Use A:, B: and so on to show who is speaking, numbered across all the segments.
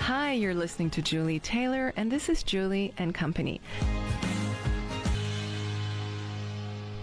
A: Hi, you're listening to Julie Taylor, and this is Julie and Company.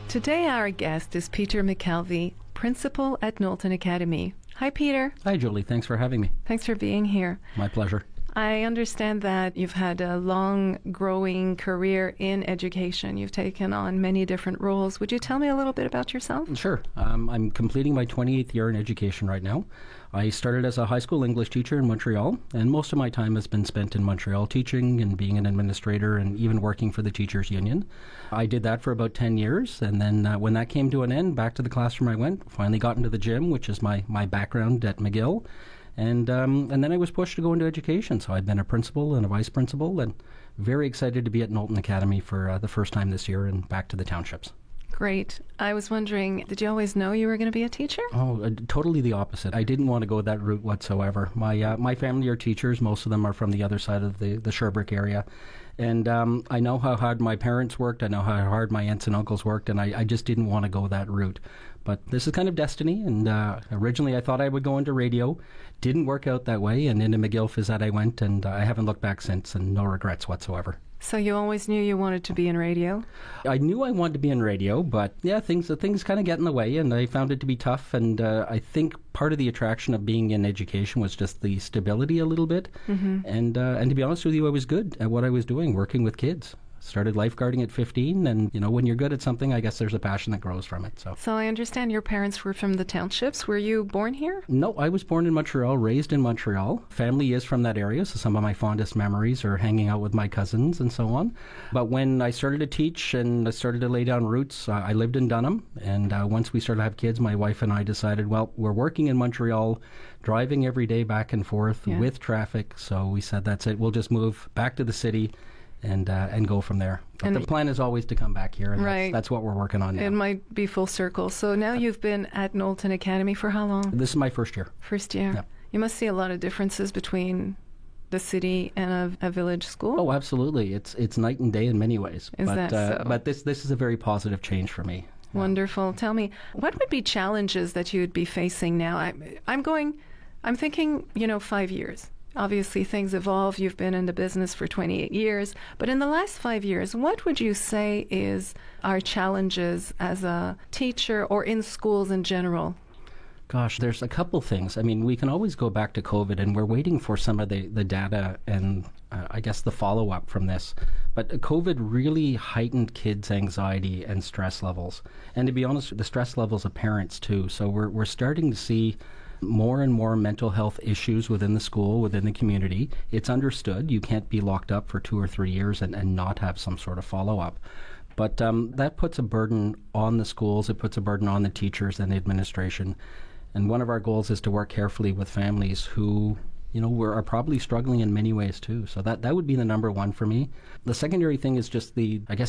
A: Today our guest is Peter McKelvey, principal at Knowlton Academy. Hi, Peter.
B: Hi, Julie. Thanks for having me.
A: Thanks for being here.
B: My pleasure.
A: I understand that you've had a long growing career in education. You've taken on many different roles. Would you tell me a little bit about yourself?
B: Sure. I'm completing my 28th year in education right now. I started as a high school English teacher in Montreal, and most of my time has been spent in Montreal teaching and being an administrator and even working for the Teachers Union. I did that for about 10 years, and then when that came to an end, back to the classroom I went, finally got into the gym, which is my background at McGill. And then I was pushed to go into education. So I've been a principal and a vice principal, and very excited to be at Knowlton Academy for the first time this year and back to the townships.
A: Great. I was wondering, did you always know you were going to be a teacher?
B: Oh, totally the opposite. I didn't want to go that route whatsoever. My family are teachers. Most of them are from the other side of the Sherbrooke area. And I know how hard my parents worked. I know how hard my aunts and uncles worked, and I just didn't want to go that route. But this is kind of destiny, and originally I thought I would go into radio. Didn't work out that way, and into McGill Phys Ed I went, and I haven't looked back since, and no regrets whatsoever.
A: So you always knew you wanted to be in radio?
B: I knew I wanted to be in radio, but yeah, things kind of get in the way, and I found it to be tough. And I think part of the attraction of being in education was just the stability a little bit. Mm-hmm. And to be honest with you, I was good at what I was doing, working with kids. Started lifeguarding at 15, and when you're good at something, I guess there's a passion that grows from it.
A: So I understand your parents were from the townships. Were you born here?
B: No, I was born in Montreal, raised in Montreal. Family is from that area, so some of my fondest memories are hanging out with my cousins and so on. But when I started to teach and I started to lay down roots, I lived in Dunham, and once we started to have kids, my wife and I decided, well, we're working in Montreal, driving every day back and forth with traffic, so we said, that's it, we'll just move back to the city and go from there. But and the plan is always to come back here, and that's what we're working on now.
A: It might be full circle. So now you've been at Knowlton Academy for how long?
B: This is my first year.
A: First year.
B: Yeah.
A: You must see a lot of differences between the city and a village school.
B: Oh, absolutely. It's night and day in many ways.
A: That so?
B: But this is a very positive change for me.
A: Wonderful. Tell me, what would be challenges that you would be facing now? I'm thinking, 5 years. Obviously, things evolve. You've been in the business for 28 years. But in the last 5 years, what would you say is our challenges as a teacher or in schools in general?
B: Gosh, there's a couple things. I mean, we can always go back to COVID, and we're waiting for some of the data and I guess the follow-up from this. But COVID really heightened kids' anxiety and stress levels. And to be honest, the stress levels of parents too. So we're starting to see more and more mental health issues within the school, within the community. It's understood. You can't be locked up for 2 or 3 years and not have some sort of follow-up. But that puts a burden on the schools. It puts a burden on the teachers and the administration. And one of our goals is to work carefully with families who, are probably struggling in many ways too. So that would be the number one for me. The secondary thing is just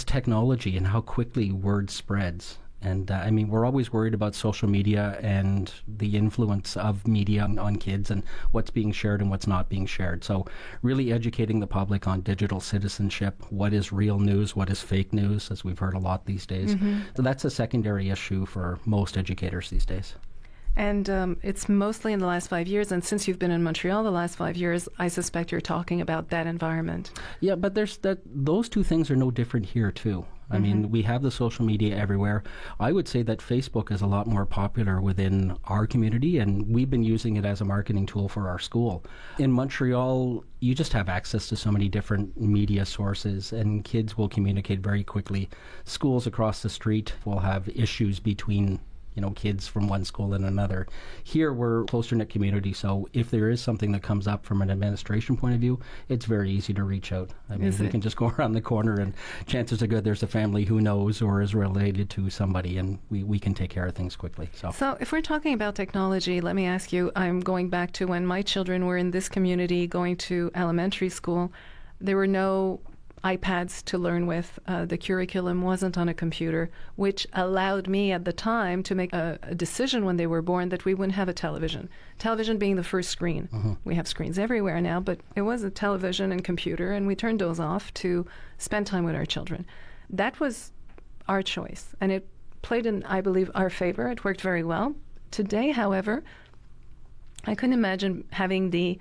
B: technology and how quickly word spreads. And we're always worried about social media and the influence of media on kids and what's being shared and what's not being shared. So really educating the public on digital citizenship, what is real news, what is fake news, as we've heard a lot these days. Mm-hmm. So that's a secondary issue for most educators these days.
A: And it's mostly in the last 5 years. And since you've been in Montreal the last 5 years, I suspect you're talking about that environment.
B: Yeah, but those two things are no different here too. I mean, we have the social media everywhere. I would say that Facebook is a lot more popular within our community, and we've been using it as a marketing tool for our school. In Montreal, you just have access to so many different media sources, and kids will communicate very quickly. Schools across the street will have issues between kids from one school and another. Here, we're a closer-knit community, so if there is something that comes up from an administration point of view, it's very easy to reach out. We can just go around the corner, and chances are good there's a family who knows or is related to somebody, and we can take care of things quickly.
A: So if we're talking about technology, let me ask you, I'm going back to when my children were in this community going to elementary school. There were no iPads to learn with. The curriculum wasn't on a computer, which allowed me at the time to make a decision when they were born that we wouldn't have a television. Television being the first screen. Mm-hmm. We have screens everywhere now, but it was a television and computer, and we turned those off to spend time with our children. That was our choice, and it played in, I believe, our favor. It worked very well. Today, however, I couldn't imagine having the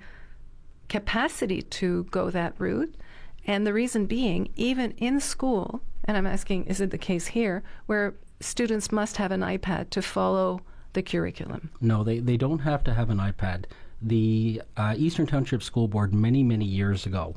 A: capacity to go that route. And the reason being, even in school, and I'm asking, is it the case here, where students must have an iPad to follow the curriculum?
B: No, they don't have to have an iPad. The Eastern Township School Board many, many years ago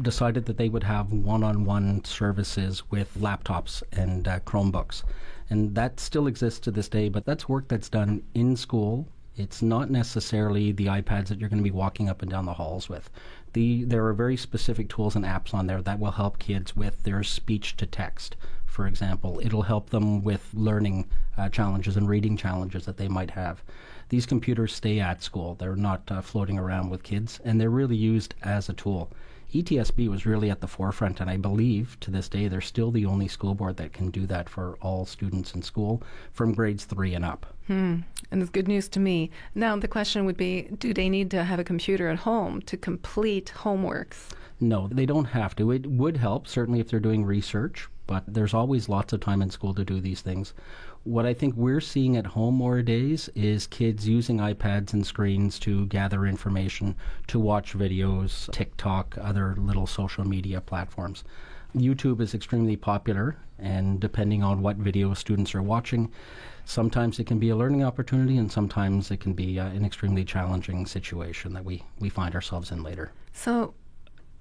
B: decided that they would have one-on-one services with laptops and Chromebooks. And that still exists to this day, but that's work that's done in school. It's not necessarily the iPads that you're going to be walking up and down the halls with. There are very specific tools and apps on there that will help kids with their speech to text, for example. It'll help them with learning challenges and reading challenges that they might have. These computers stay at school. They're not floating around with kids, and they're really used as a tool. ETSB was really at the forefront, and I believe to this day they're still the only school board that can do that for all students in school from grades 3 and up.
A: And it's good news to me. Now, the question would be, do they need to have a computer at home to complete homeworks?
B: No, they don't have to. It would help, certainly if they're doing research, but there's always lots of time in school to do these things. What I think we're seeing at home more days is kids using iPads and screens to gather information, to watch videos, TikTok, other little social media platforms. YouTube is extremely popular, and depending on what video students are watching, sometimes it can be a learning opportunity and sometimes it can be an extremely challenging situation that we find ourselves in later.
A: So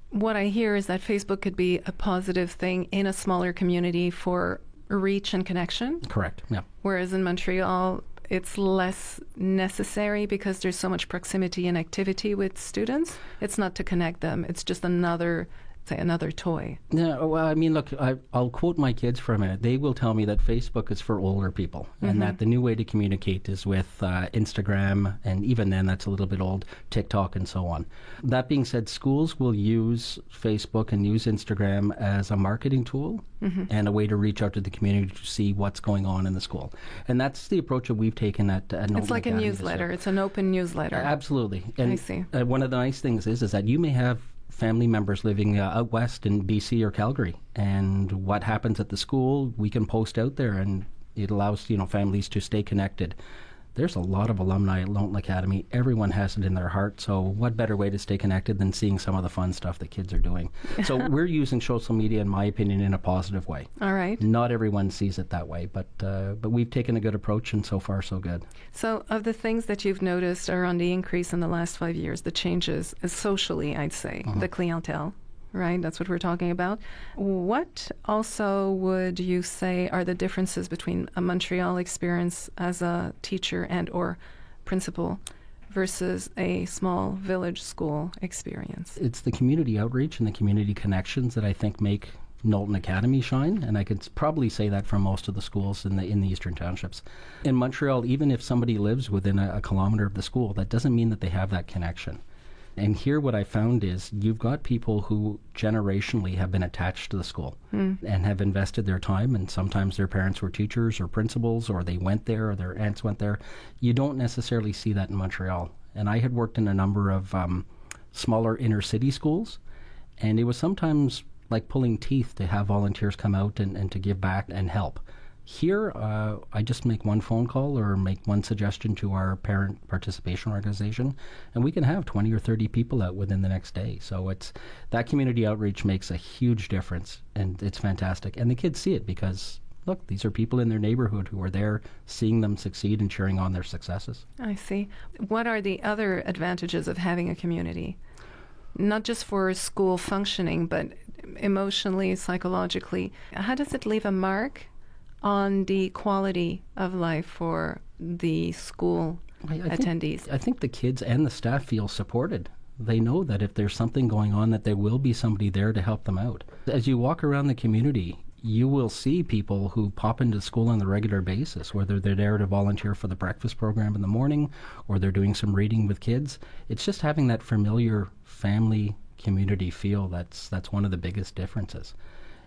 A: what I hear is that Facebook could be a positive thing in a smaller community for reach and connection.
B: Correct, yeah.
A: Whereas in Montreal, it's less necessary because there's so much proximity and activity with students. It's not to connect them. It's just another toy.
B: Yeah, well, I mean, look, I'll quote my kids for a minute. They will tell me that Facebook is for older people and that the new way to communicate is with Instagram, and even then that's a little bit old, TikTok and so on. That being said, schools will use Facebook and use Instagram as a marketing tool and a way to reach out to the community to see what's going on in the school. And that's the approach that we've taken at Knowlton
A: It's like
B: Academy
A: a newsletter. It's an open newsletter.
B: Absolutely. And
A: I see.
B: One of the nice things is that you may have family members living out west in BC or Calgary, and what happens at the school we can post out there, and it allows families to stay connected. There's a lot of alumni at Knowlton Academy. Everyone has it in their heart, so what better way to stay connected than seeing some of the fun stuff that kids are doing? So we're using social media, in my opinion, in a positive way.
A: All right.
B: Not everyone sees it that way, but we've taken a good approach, and so far so good.
A: So of the things that you've noticed are on the increase in the last 5 years, the changes socially, I'd say, the clientele, right? That's what we're talking about. What also would you say are the differences between a Montreal experience as a teacher and or principal versus a small village school experience?
B: It's the community outreach and the community connections that I think make Knowlton Academy shine, and I could probably say that for most of the schools in the Eastern Townships. In Montreal, even if somebody lives within a kilometer of the school, that doesn't mean that they have that connection. And here what I found is you've got people who generationally have been attached to the school and have invested their time, and sometimes their parents were teachers or principals, or they went there, or their aunts went there. You don't necessarily see that in Montreal. And I had worked in a number of smaller inner city schools, and it was sometimes like pulling teeth to have volunteers come out and to give back and help. Here, I just make one phone call or make one suggestion to our parent participation organization, and we can have 20 or 30 people out within the next day. So it's that community outreach makes a huge difference, and it's fantastic. And the kids see it because, look, these are people in their neighborhood who are there seeing them succeed and cheering on their successes.
A: I see. What are the other advantages of having a community? Not just for school functioning, but emotionally, psychologically. How does it leave a mark on the quality of life for the school attendees?
B: I think the kids and the staff feel supported. They know that if there's something going on, that there will be somebody there to help them out. As you walk around the community, you will see people who pop into school on a regular basis, whether they're there to volunteer for the breakfast program in the morning or they're doing some reading with kids. It's just having that familiar family community feel that's one of the biggest differences.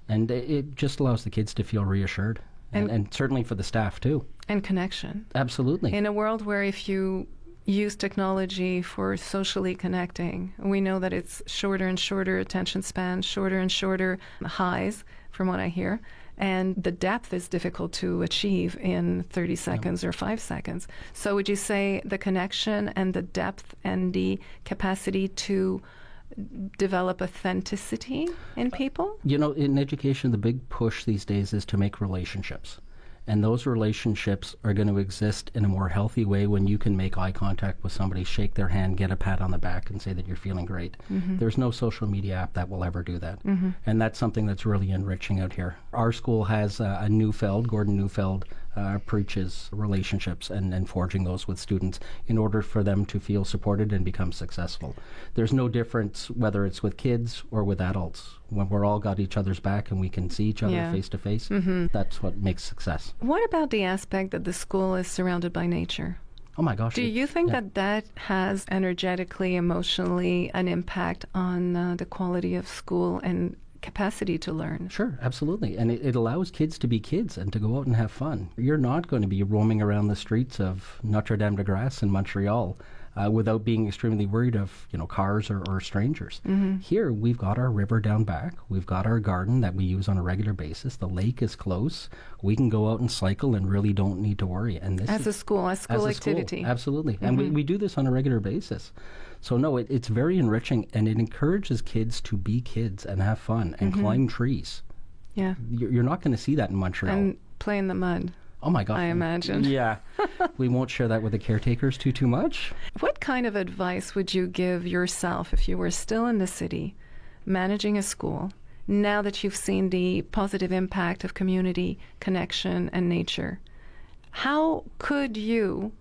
B: And it just allows the kids to feel reassured. And certainly for the staff too. And connection. Absolutely. In a world where if you use technology for socially connecting, we know that it's shorter and shorter attention spans, shorter and shorter highs, from what I hear. And the depth is difficult to achieve in 30 seconds or 5 seconds. So would you say the connection and the depth and the capacity to
A: develop authenticity in people?
B: You know, in education, the big push these days is to make relationships. And those relationships are going to exist in a more healthy way when you can make eye contact with somebody, shake their hand, get a pat on the back, and say that you're feeling great. There's no social media app that will ever do that. And that's something that's really enriching out here. Our school has a Neufeld, Gordon Neufeld, preaches relationships and forging those with students in order for them to feel supported and become successful. There's no difference whether it's with kids or with adults. When we're all got each other's back and we can see each other face to face, that's what makes success.
A: What about the aspect that the school is surrounded by nature?
B: Oh my gosh.
A: Do you think that has energetically, emotionally an impact on the quality of school and capacity to learn?
B: Sure, absolutely. And it allows kids to be kids and to go out and have fun. You're not going to be roaming around the streets of Notre Dame de Grâce in Montreal without being extremely worried of, cars or strangers. Here, we've got our river down back. We've got our garden that we use on a regular basis. The lake is close. We can go out and cycle and really don't need to worry. And this
A: as a school activity.
B: Absolutely. And we do this on a regular basis. So no, it's very enriching, and it encourages kids to be kids and have fun and climb trees.
A: Yeah.
B: You're not going to see that in Montreal.
A: And play in the mud.
B: Oh my God.
A: I imagine.
B: Yeah. We won't share that with the caretakers too much.
A: What kind of advice would you give yourself if you were still in the city, managing a school, now that you've seen the positive impact of community, connection, and nature? How could you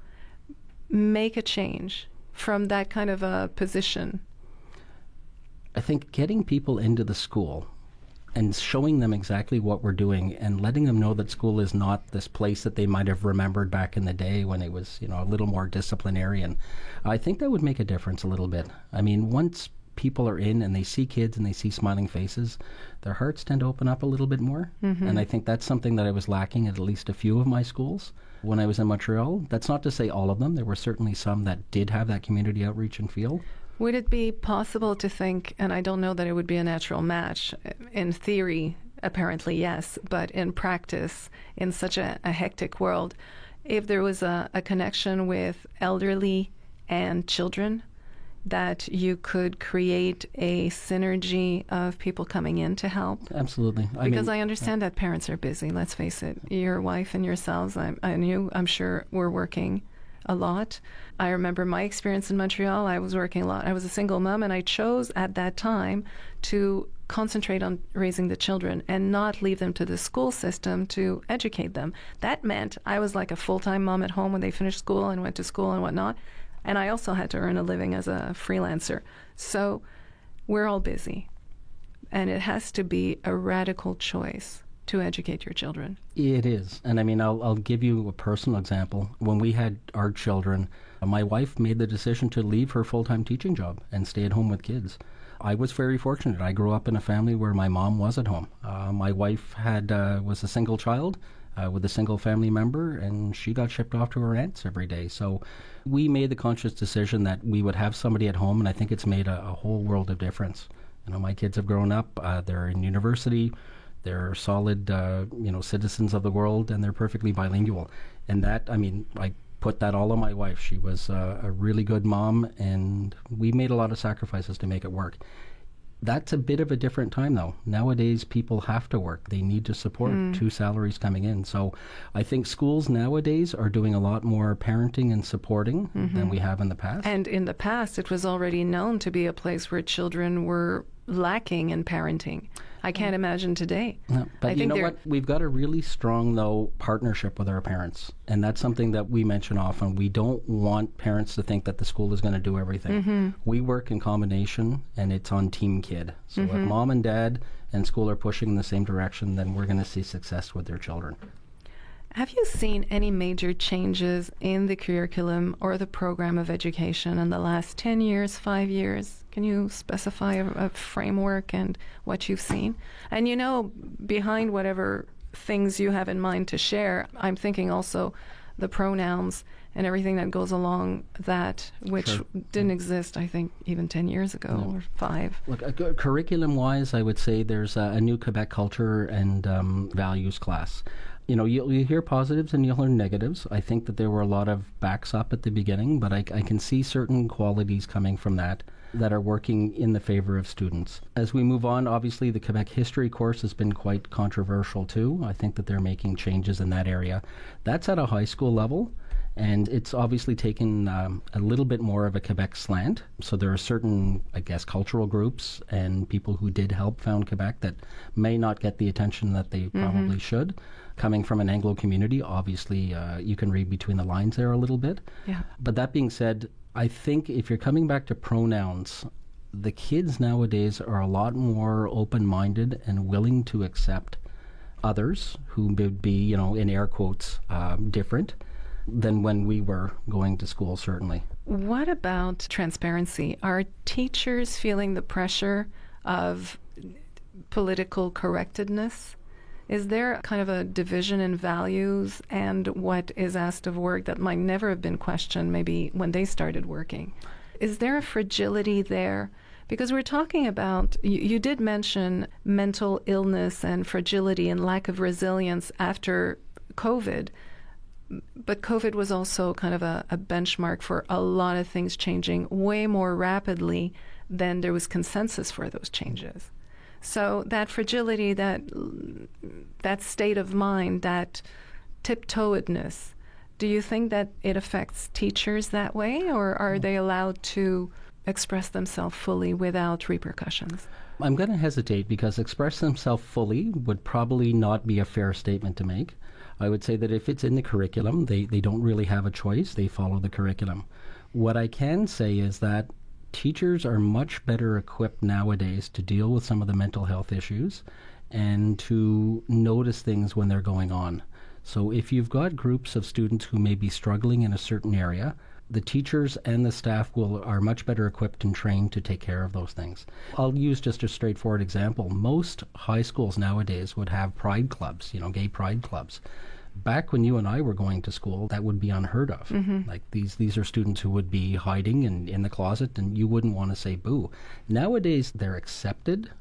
A: make a change from that kind of a position?
B: I think getting people into the school and showing them exactly what we're doing and letting them know that school is not this place that they might have remembered back in the day when it was, a little more disciplinarian. I think that would make a difference a little bit. I mean, once people are in and they see kids and they see smiling faces, their hearts tend to open up a little bit more. And I think that's something that I was lacking at least a few of my schools when I was in Montreal. That's not to say all of them. There were certainly some that did have that community outreach and feel.
A: Would it be possible to think, and I don't know that it would be a natural match, in theory, apparently yes, but in practice, in such a hectic world, if there was a connection with elderly and children, that you could create a synergy of people coming in to help?
B: Absolutely.
A: I understand that parents are busy, let's face it. Your wife and yourselves, and you, I'm sure, were working a lot. I remember my experience in Montreal. I was working a lot. I was a single mom, and I chose at that time to concentrate on raising the children and not leave them to the school system to educate them. That meant I was like a full-time mom at home when they finished school and went to school and whatnot. And I also had to earn a living as a freelancer. So we're all busy. And it has to be a radical choice to educate your children.
B: It is. And I mean, I'll give you a personal example. When we had our children, my wife made the decision to leave her full-time teaching job and stay at home with kids. I was very fortunate. I grew up in a family where my mom was at home. My wife was a single child with a single family member, and she got shipped off to her aunts every day. So we made the conscious decision that we would have somebody at home, and I think it's made a whole world of difference. My kids have grown up. They're in university. They're solid, citizens of the world, and they're perfectly bilingual. And that, I put that all on my wife. She was a really good mom, and we made a lot of sacrifices to make it work. That's a bit of a different time, though. Nowadays, people have to work. They need to support two salaries coming in. So I think schools nowadays are doing a lot more parenting and supporting than we have in the past.
A: And in the past, it was already known to be a place where children were lacking in parenting. I can't imagine today.
B: No, but you know what? We've got a really strong, though, partnership with our parents. And that's something that we mention often. We don't want parents to think that the school is going to do everything. We work in combination, and it's on Team Kid. So if mom and dad and school are pushing in the same direction, then we're going to see success with their children.
A: Have you seen any major changes in the curriculum or the program of education in the last 10 years, 5 years? Can you specify a framework and what you've seen? And behind whatever things you have in mind to share, I'm thinking also the pronouns and everything that goes along that, which didn't exist, I think, even 10 years ago or 5.
B: Look, curriculum-wise, I would say there's a new Quebec culture and values class. You know, you hear positives and you'll hear negatives. I think that there were a lot of backs up at the beginning, but I can see certain qualities coming from that are working in the favor of students. As we move on, obviously the Quebec history course has been quite controversial too. I think that they're making changes in that area. That's at a high school level, and it's obviously taken a little bit more of a Quebec slant. So there are certain, I guess, cultural groups and people who did help found Quebec that may not get the attention that they probably should. Coming from an Anglo community, obviously you can read between the lines there a little bit.
A: Yeah.
B: But that being said, I think if you're coming back to pronouns, the kids nowadays are a lot more open-minded and willing to accept others who would be, you know, in air quotes, different than when we were going to school, certainly.
A: What about transparency? Are teachers feeling the pressure of political correctness? Is there kind of a division in values and what is asked of work that might never have been questioned maybe when they started working? Is there a fragility there? Because we're talking about, you did mention mental illness and fragility and lack of resilience after COVID, but COVID was also kind of a benchmark for a lot of things changing way more rapidly than there was consensus for those changes. So that fragility, that state of mind, that tiptoedness, do you think that it affects teachers that way, or are they allowed to express themselves fully without repercussions?
B: I'm going to hesitate because express themselves fully would probably not be a fair statement to make. I would say that if it's in the curriculum, they don't really have a choice. They follow the curriculum. What I can say is that teachers are much better equipped nowadays to deal with some of the mental health issues and to notice things when they're going on. So if you've got groups of students who may be struggling in a certain area, the teachers and the staff are much better equipped and trained to take care of those things. I'll use just a straightforward example. Most high schools nowadays would have pride clubs, you know, gay pride clubs. Back when you and I were going to school, that would be unheard of. Like these are students who would be hiding in the closet, and you wouldn't want to say boo. Nowadays, they're accepted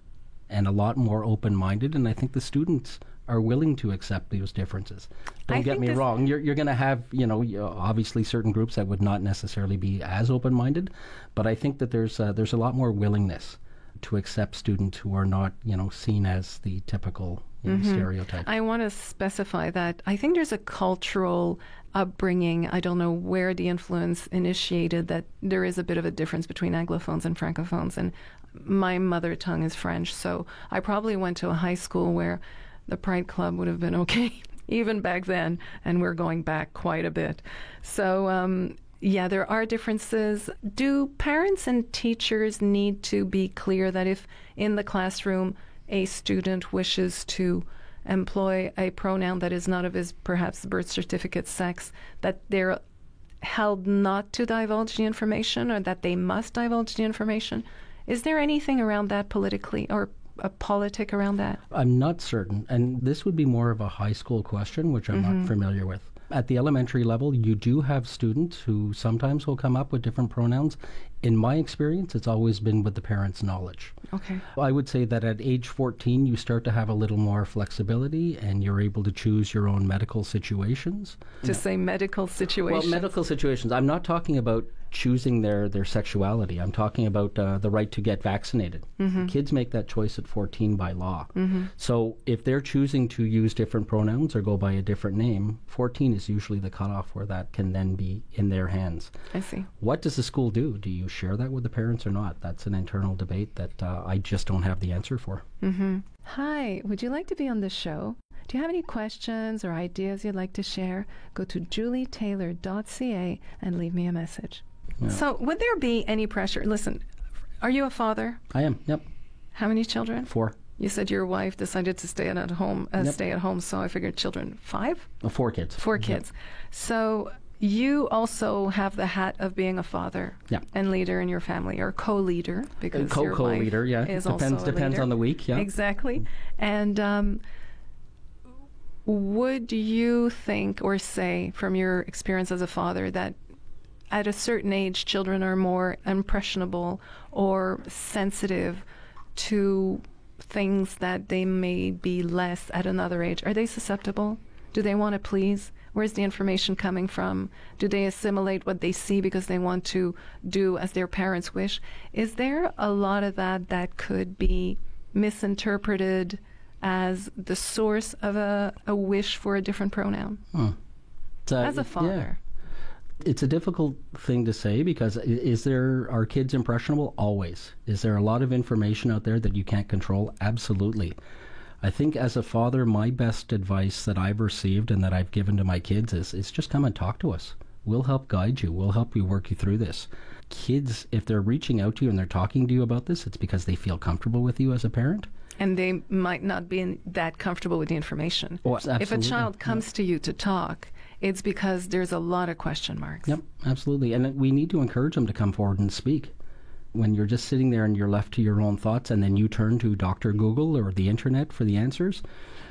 B: and a lot more open-minded, and I think the students are willing to accept those differences. Don't get me wrong. You're going to have, you know, obviously certain groups that would not necessarily be as open-minded, but I think that there's a lot more willingness to accept students who are not, you know, seen as the typical stereotype.
A: I want to specify that I think there's a cultural upbringing. I don't know where the influence initiated that there is a bit of a difference between Anglophones and Francophones, and my mother tongue is French, so I probably went to a high school where the Pride Club would have been okay, even back then, and we're going back quite a bit. So, yeah, there are differences. Do parents and teachers need to be clear that if in the classroom a student wishes to employ a pronoun that is not of his perhaps birth certificate sex, that they're held not to divulge the information or that they must divulge the information? Is there anything around that politically or a politic around that?
B: I'm not certain, and this would be more of a high school question, which I'm not familiar with. At the elementary level, you do have students who sometimes will come up with different pronouns. In my experience, it's always been with the parents' knowledge.
A: Okay.
B: I would say that at age 14, you start to have a little more flexibility and you're able to choose your own medical situations.
A: To say medical situations?
B: Well, medical situations. I'm not talking about choosing their sexuality. I'm talking about the right to get vaccinated. Kids make that choice at 14 by law. So if they're choosing to use different pronouns or go by a different name, 14 is usually the cutoff where that can then be in their hands.
A: I see.
B: What does the school do? Do you share that with the parents or not? That's an internal debate that I just don't have the answer for.
A: Hi, would you like to be on the show? Do you have any questions or ideas you'd like to share? Go to julietaylor.ca and leave me a message. Yeah. So would there be any pressure? Listen, are you a father?
B: I am, yep.
A: How many children? 4. You said your wife decided to stay at home, so I figured children. 5?
B: 4 kids.
A: 4 kids. So you also have the hat of being a father and leader in your family, or co-leader, because your
B: co-leader,
A: wife is also a leader.
B: Depends on the week, yeah.
A: Exactly. And would you think or say, from your experience as a father, that at a certain age, children are more impressionable or sensitive to things that they may be less at another age? Are they susceptible? Do they want to please? Where's the information coming from? Do they assimilate what they see because they want to do as their parents wish? Is there a lot of that could be misinterpreted as the source of a wish for a different pronoun? As a father.
B: Yeah. It's a difficult thing to say because are kids impressionable? Always. Is there a lot of information out there that you can't control? Absolutely. I think as a father, my best advice that I've received and that I've given to my kids is just come and talk to us. We'll help guide you. We'll help you work you through this. Kids, if they're reaching out to you and they're talking to you about this, it's because they feel comfortable with you as a parent.
A: And they might not be that comfortable with the information.
B: Oh, absolutely.
A: If a child comes to you to talk, it's because there's a lot of question marks.
B: Yep, absolutely. And we need to encourage them to come forward and speak. When you're just sitting there and you're left to your own thoughts and then you turn to Dr. Google or the internet for the answers,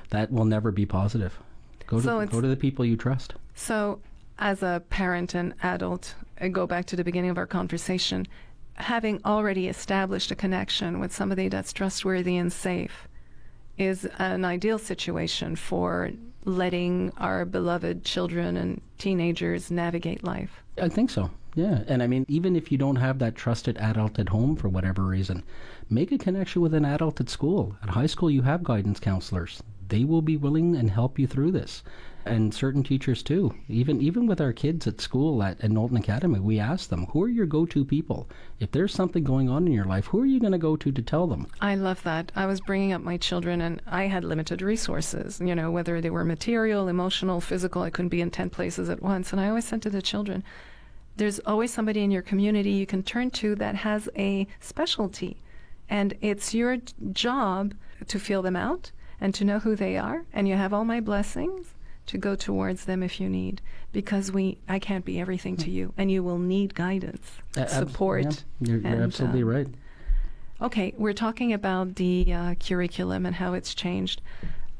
B: that will never be positive. Go to the people you trust.
A: So as a parent and adult, I go back to the beginning of our conversation, having already established a connection with somebody that's trustworthy and safe is an ideal situation for letting our beloved children and teenagers navigate life.
B: I think so. Yeah. And I mean, even if you don't have that trusted adult at home for whatever reason, make a connection with an adult at school. At high school, you have guidance counselors. They will be willing and help you through this. And certain teachers too. Even with our kids at school at Knowlton Academy, we ask them, who are your go-to people? If there's something going on in your life, who are you going to go to tell them?
A: I love that. I was bringing up my children and I had limited resources, whether they were material, emotional, physical. I couldn't be in 10 places at once. And I always said to the children, there's always somebody in your community you can turn to that has a specialty. And it's your job to feel them out and to know who they are. And you have all my blessings to go towards them if you need, because I can't be everything to you, and you will need guidance, support.
B: Yeah, you're absolutely right.
A: Okay, we're talking about the curriculum and how it's changed.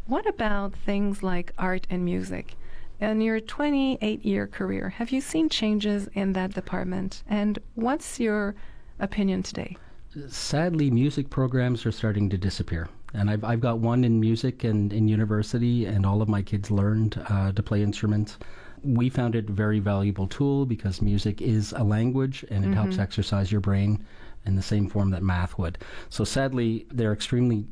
A: What about things like art and music? In your 28-year career, have you seen changes in that department? And what's your opinion today?
B: Sadly, music programs are starting to disappear. And I've got one in music and in university, and all of my kids learned to play instruments. We found it a very valuable tool because music is a language and it helps exercise your brain in the same form that math would. So sadly, they're extremely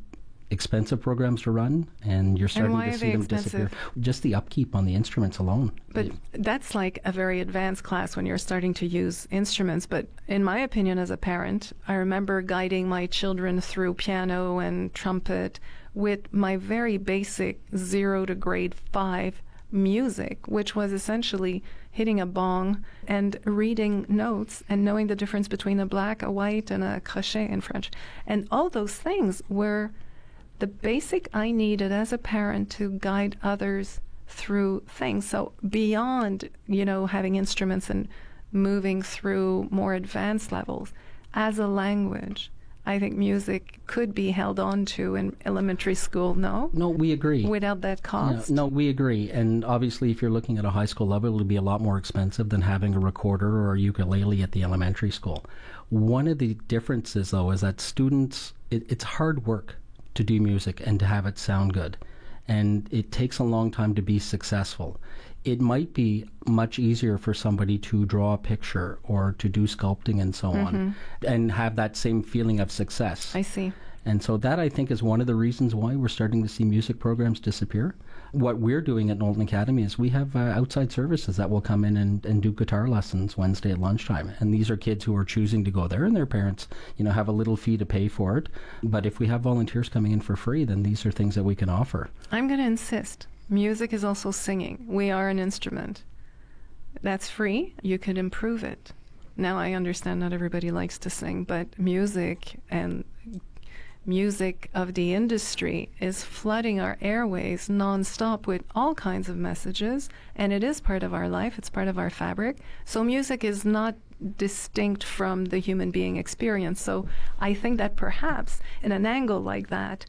B: expensive programs to run, and you're starting to see them disappear. Just the upkeep on the instruments alone.
A: But that's like a very advanced class when you're starting to use instruments. But in my opinion as a parent, I remember guiding my children through piano and trumpet with my very basic 0 to grade 5 music, which was essentially hitting a bong and reading notes and knowing the difference between a black, a white, and a crochet in French. And all those things were the basic I needed as a parent to guide others through things. So beyond, having instruments and moving through more advanced levels, as a language, I think music could be held on to in elementary school, no?
B: No, we agree.
A: Without that cost?
B: No, we agree. And obviously, if you're looking at a high school level, it'll be a lot more expensive than having a recorder or a ukulele at the elementary school. One of the differences, though, is that students, it's hard work to do music and to have it sound good. And it takes a long time to be successful. It might be much easier for somebody to draw a picture or to do sculpting and so on and have that same feeling of success.
A: I see.
B: And so that, I think, is one of the reasons why we're starting to see music programs disappear. What we're doing at Knowlton Academy is we have outside services that will come in and do guitar lessons Wednesday at lunchtime. And these are kids who are choosing to go there, and their parents, have a little fee to pay for it. But if we have volunteers coming in for free, then these are things that we can offer.
A: I'm going to insist. Music is also singing. We are an instrument. That's free. You could improve it. Now, I understand not everybody likes to sing, but music and music of the industry is flooding our airways nonstop with all kinds of messages, and it is part of our life. It's part of our fabric. So music is not distinct from the human being experience. So I think that perhaps in an angle like that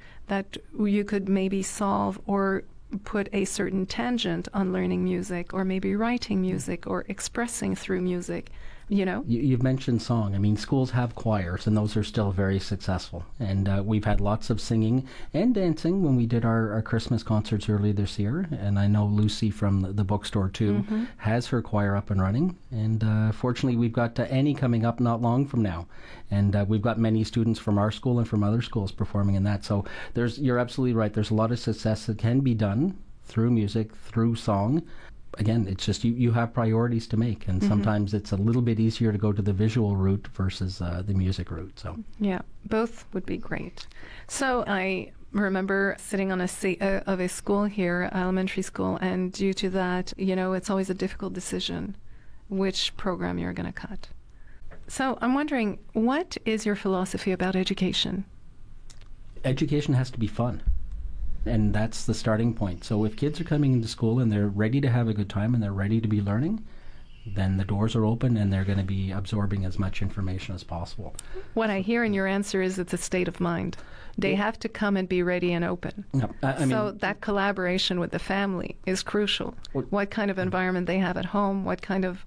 A: you could maybe solve or put a certain tangent on learning music, or maybe writing music or expressing through music you know?
B: You've mentioned song. I mean, schools have choirs, and those are still very successful. And we've had lots of singing and dancing when we did our Christmas concerts early this year. And I know Lucy from the bookstore, too, has her choir up and running. And fortunately, we've got Annie coming up not long from now. And we've got many students from our school and from other schools performing in that. So you're absolutely right. There's a lot of success that can be done through music, through song. Again, it's just you have priorities to make, and sometimes it's a little bit easier to go to the visual route versus the music route. So
A: yeah, both would be great. So I remember sitting on a seat of a school here, elementary school, and due to that, it's always a difficult decision which program you're going to cut. So I'm wondering, what is your philosophy about education?
B: Education has to be fun. And that's the starting point. So if kids are coming into school and they're ready to have a good time and they're ready to be learning, then the doors are open and they're going to be absorbing as much information as possible.
A: What I hear in your answer is it's a state of mind. They have to come and be ready and open.
B: No,
A: so that collaboration with the family is crucial. What kind of environment they have at home, what kind of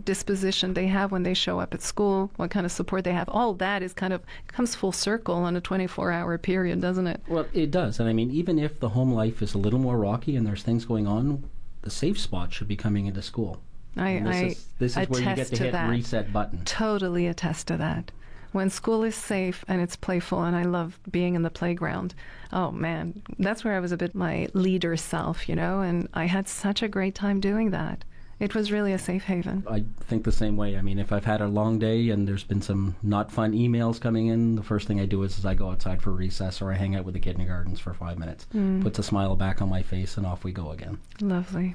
A: disposition they have when they show up at school, what kind of support they have, all that is comes full circle on a 24-hour period, doesn't it?
B: Well, it does. And I mean, even if the home life is a little more rocky and there's things going on, the safe spot should be coming into school. This is where you get to hit
A: that.
B: Reset button.
A: Totally attest to that. When school is safe and it's playful, and I love being in the playground, oh man, that's where I was a bit my leader self, and I had such a great time doing that. It was really a safe haven.
B: I think the same way. I mean, if I've had a long day and there's been some not fun emails coming in, the first thing I do is I go outside for recess or I hang out with the kindergartens for 5 minutes. Puts a smile back on my face and off we go again.
A: Lovely.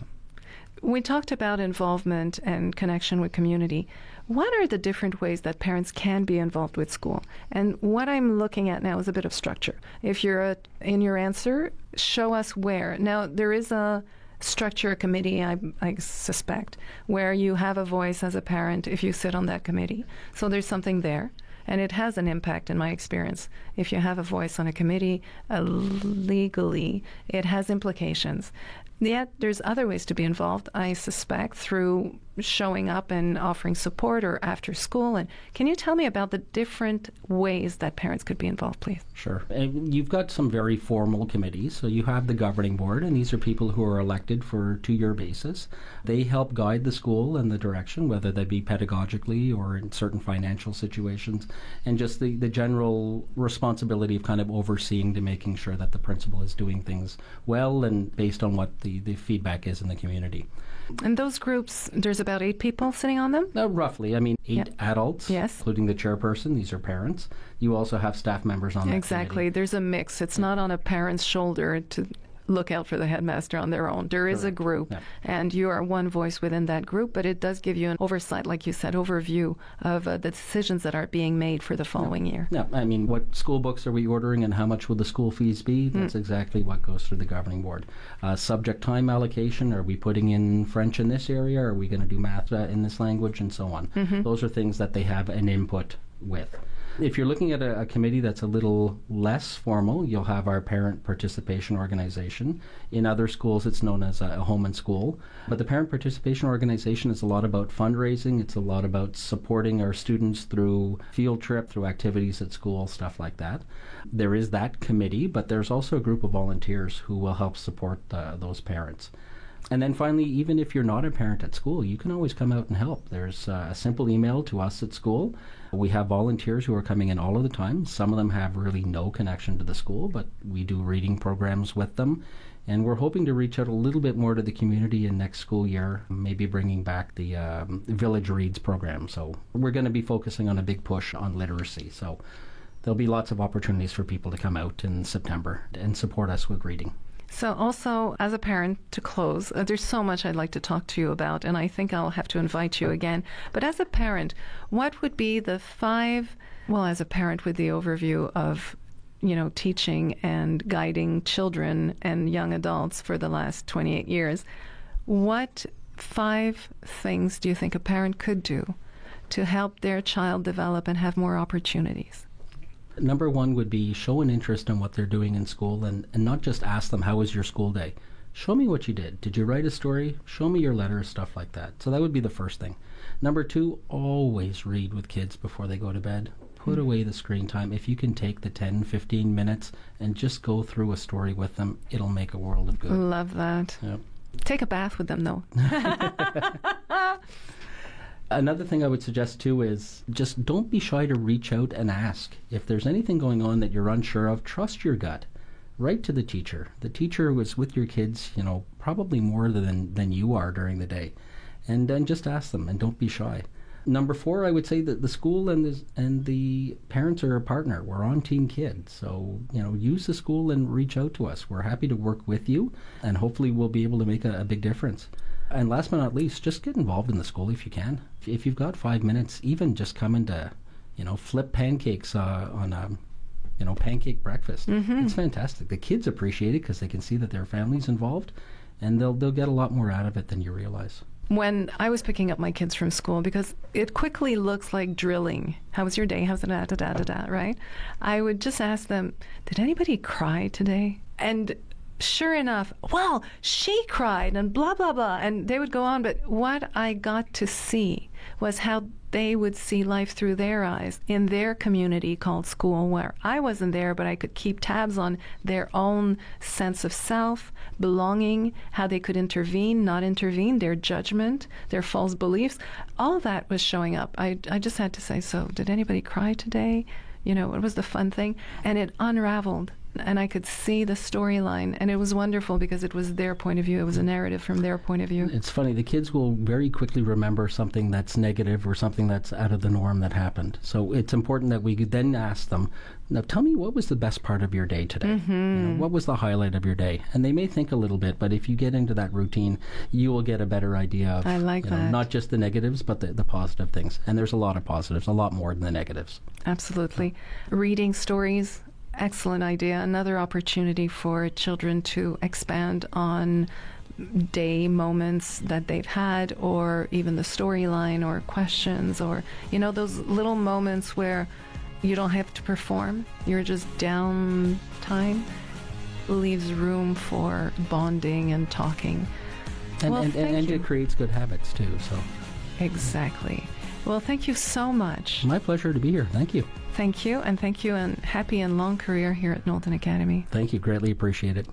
A: We talked about involvement and connection with community. What are the different ways that parents can be involved with school? And what I'm looking at now is a bit of structure. If you're in your answer, show us where. Now, there is a structure, a committee, I suspect, where you have a voice as a parent if you sit on that committee. So there's something there. And it has an impact in my experience. If you have a voice on a committee, legally, it has implications. Yet there's other ways to be involved, I suspect, through showing up and offering support or after school. And can you tell me about the different ways that parents could be involved, please?
B: Sure. And you've got some very formal committees. So you have the governing board, and these are people who are elected for a 2-year basis. They help guide the school in the direction, whether they be pedagogically or in certain financial situations, and just the general responsibility of kind of overseeing to making sure that the principal is doing things well and based on what the feedback is in the community.
A: And those groups, there's about 8 people sitting on them?
B: Roughly. I mean, 8 adults,
A: yes,
B: including the chairperson. These are parents. You also have staff members on that
A: Exactly.
B: committee.
A: There's a mix. It's not on a parent's shoulder to look out for the headmaster on their own. There is a group, and you are one voice within that group, but it does give you an oversight, like you said, overview of the decisions that are being made for the following year.
B: Yeah, I mean, what school books are we ordering and how much will the school fees be? That's exactly what goes through the governing board. Subject time allocation, are we putting in French in this area? Are we going to do math in this language? And so on. Those are things that they have an input with. If you're looking at a committee that's a little less formal, you'll have our parent participation organization. In other schools, it's known as a home and school. But the parent participation organization is a lot about fundraising. It's a lot about supporting our students through field trip, through activities at school, stuff like that. There is that committee, but there's also a group of volunteers who will help support those parents. And then finally, even if you're not a parent at school, you can always come out and help. There's a simple email to us at school. We have volunteers who are coming in all of the time. Some of them have really no connection to the school, but we do reading programs with them. And we're hoping to reach out a little bit more to the community in next school year, maybe bringing back the Village Reads program. So we're going to be focusing on a big push on literacy. So there'll be lots of opportunities for people to come out in September and support us with reading.
A: So also, as a parent, to close, there's so much I'd like to talk to you about, and I think I'll have to invite you again. But as a parent, what would be the 5, as a parent with the overview of, teaching and guiding children and young adults for the last 28 years, what 5 things do you think a parent could do to help their child develop and have more opportunities?
B: Number 1 would be show an interest in what they're doing in school and not just ask them, how was your school day? Show me what you did. Did you write a story? Show me your letters, stuff like that. So that would be the first thing. Number 2, always read with kids before they go to bed. Put away the screen time. If you can take the 10, 15 minutes and just go through a story with them, it'll make a world of good.
A: Love that.
B: Yep.
A: Take a bath with them, though.
B: Another thing I would suggest too is just don't be shy to reach out and ask. If there's anything going on that you're unsure of, trust your gut. Write to the teacher. The teacher was with your kids, probably more than you are during the day. And then just ask them, and don't be shy. Number 4, I would say that the school and the parents are a partner. We're on Team Kids. So, use the school and reach out to us. We're happy to work with you, and hopefully we'll be able to make a big difference. And last but not least, just get involved in the school if you can. If you've got 5 minutes, even just come in to, flip pancakes on a pancake breakfast. Mm-hmm. It's fantastic. The kids appreciate it because they can see that their family's involved, and they'll get a lot more out of it than you realize.
A: When I was picking up my kids from school, because it quickly looks like drilling. How was your day? How's it? Right? I would just ask them, did anybody cry today? And sure enough, well, she cried and blah, blah, blah. And they would go on. But what I got to see was how they would see life through their eyes in their community called school, where I wasn't there, but I could keep tabs on their own sense of self, belonging, how they could intervene, not intervene, their judgment, their false beliefs. All of that was showing up. I just had to say, so did anybody cry today? What was the fun thing? And it unraveled. And I could see the storyline, and it was wonderful because it was their point of view. It was a narrative from their point of view.
B: It's funny, the kids will very quickly remember something that's negative or something that's out of the norm that happened. So it's important that we then ask them, now tell me, what was the best part of your day today? Mm-hmm. What was the highlight of your day? And they may think a little bit, but if you get into that routine, you will get a better idea of
A: I like that.
B: Not just the negatives, but the positive things. And there's a lot of positives, a lot more than the negatives.
A: Absolutely. Reading stories. Excellent idea. Another opportunity for children to expand on day moments that they've had, or even the storyline or questions, or, those little moments where you don't have to perform. You're just downtime. Leaves room for bonding and talking.
B: And it creates good habits too. So
A: exactly. Well, thank you so much.
B: My pleasure to be here. Thank you.
A: Thank you, and happy and long career here at Knowlton Academy.
B: Thank you. Greatly appreciate it.